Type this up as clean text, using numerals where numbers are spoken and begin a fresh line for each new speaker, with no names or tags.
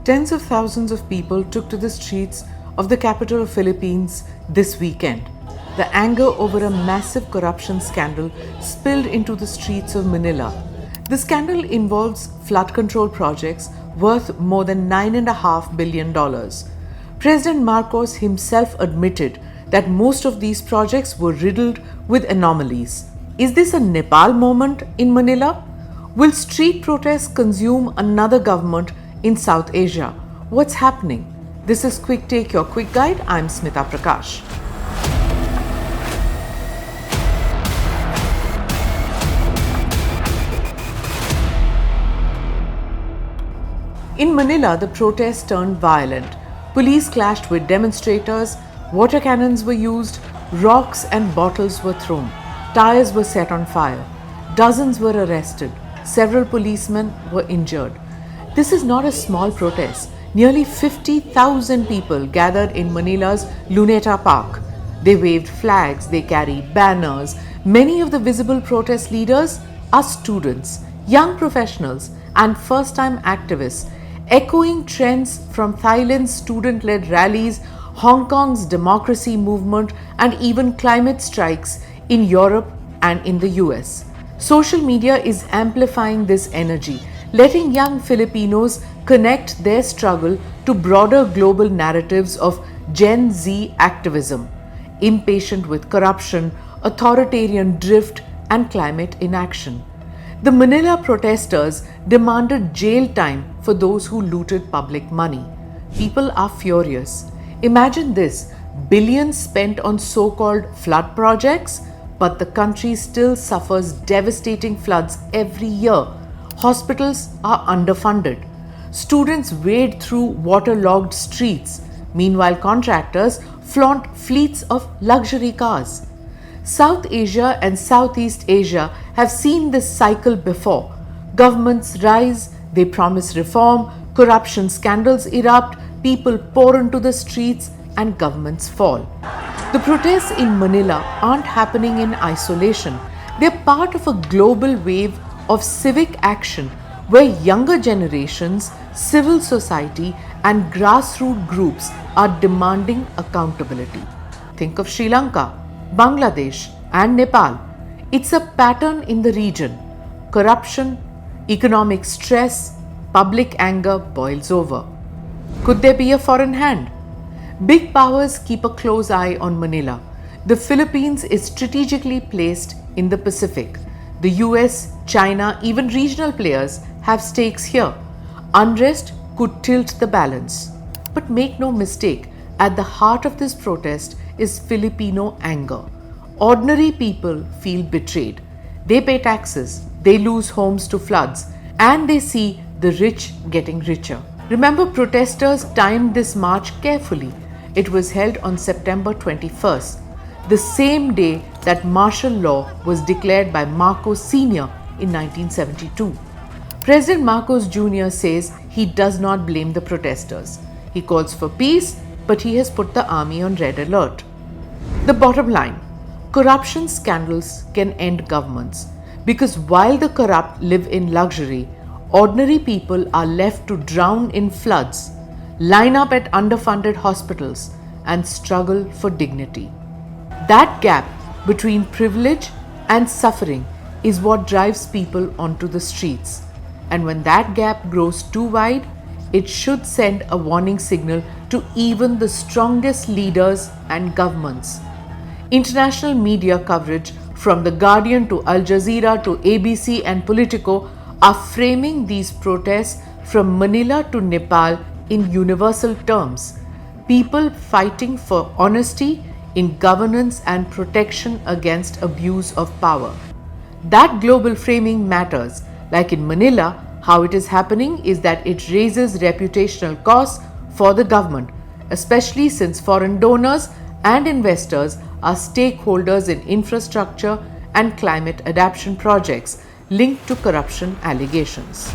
Tens of thousands of people took to the streets of the capital of Philippines this weekend. The anger over a massive corruption scandal spilled into the streets of Manila. The scandal involves flood control projects worth more than $9.5 billion. President Marcos himself admitted that most of these projects were riddled with anomalies. Is this a Nepal moment in Manila? Will street protests consume another government in South Asia? What's happening? This is Quick Take, your quick guide. I'm Smita Prakash. In Manila, the protests turned violent. Police clashed with demonstrators, water cannons were used, rocks and bottles were thrown, tires were set on fire, dozens were arrested, several policemen were injured. This is not a small protest. Nearly 50,000 people gathered in Manila's Luneta Park. They waved flags, they carried banners. Many of the visible protest leaders are students, young professionals, and first-time activists, echoing trends from Thailand's student-led rallies, Hong Kong's democracy movement, and even climate strikes in Europe and in the US. Social media is amplifying this energy, letting young Filipinos connect their struggle to broader global narratives of Gen Z activism, impatient with corruption, authoritarian drift, and climate inaction. The Manila protesters demanded jail time for those who looted public money. People are furious. Imagine this: billions spent on so-called flood projects, but the country still suffers devastating floods every year. Hospitals are underfunded. Students wade through waterlogged streets. Meanwhile, contractors flaunt fleets of luxury cars. South Asia and Southeast Asia have seen this cycle before. Governments rise, they promise reform, corruption scandals erupt, people pour into the streets, and governments fall. The protests in Manila aren't happening in isolation. They're part of a global wave of civic action where younger generations, civil society, and grassroots groups are demanding accountability. Think of Sri Lanka, Bangladesh, and Nepal. It's a pattern in the region. Corruption, economic stress, public anger boils over. Could there be a foreign hand? Big powers keep a close eye on Manila. The Philippines is strategically placed in the Pacific. The US, China, even regional players have stakes here. Unrest could tilt the balance. But make no mistake, at the heart of this protest is Filipino anger. Ordinary people feel betrayed. They pay taxes, they lose homes to floods, and they see the rich getting richer. Remember, protesters timed this march carefully. It was held on September 21st, the same day that martial law was declared by Marcos Sr. in 1972. President Marcos Jr. says he does not blame the protesters. He calls for peace, but he has put the army on red alert. The bottom line: corruption scandals can end governments, because while the corrupt live in luxury, ordinary people are left to drown in floods, line up at underfunded hospitals, and struggle for dignity. That gap between privilege and suffering is what drives people onto the streets. And when that gap grows too wide, it should send a warning signal to even the strongest leaders and governments. International media coverage from The Guardian to Al Jazeera to ABC and Politico are framing these protests from Manila to Nepal in universal terms. People fighting for honesty in governance and protection against abuse of power. That global framing matters. Like in Manila, how it is happening is that it raises reputational costs for the government, especially since foreign donors and investors are stakeholders in infrastructure and climate adaptation projects linked to corruption allegations.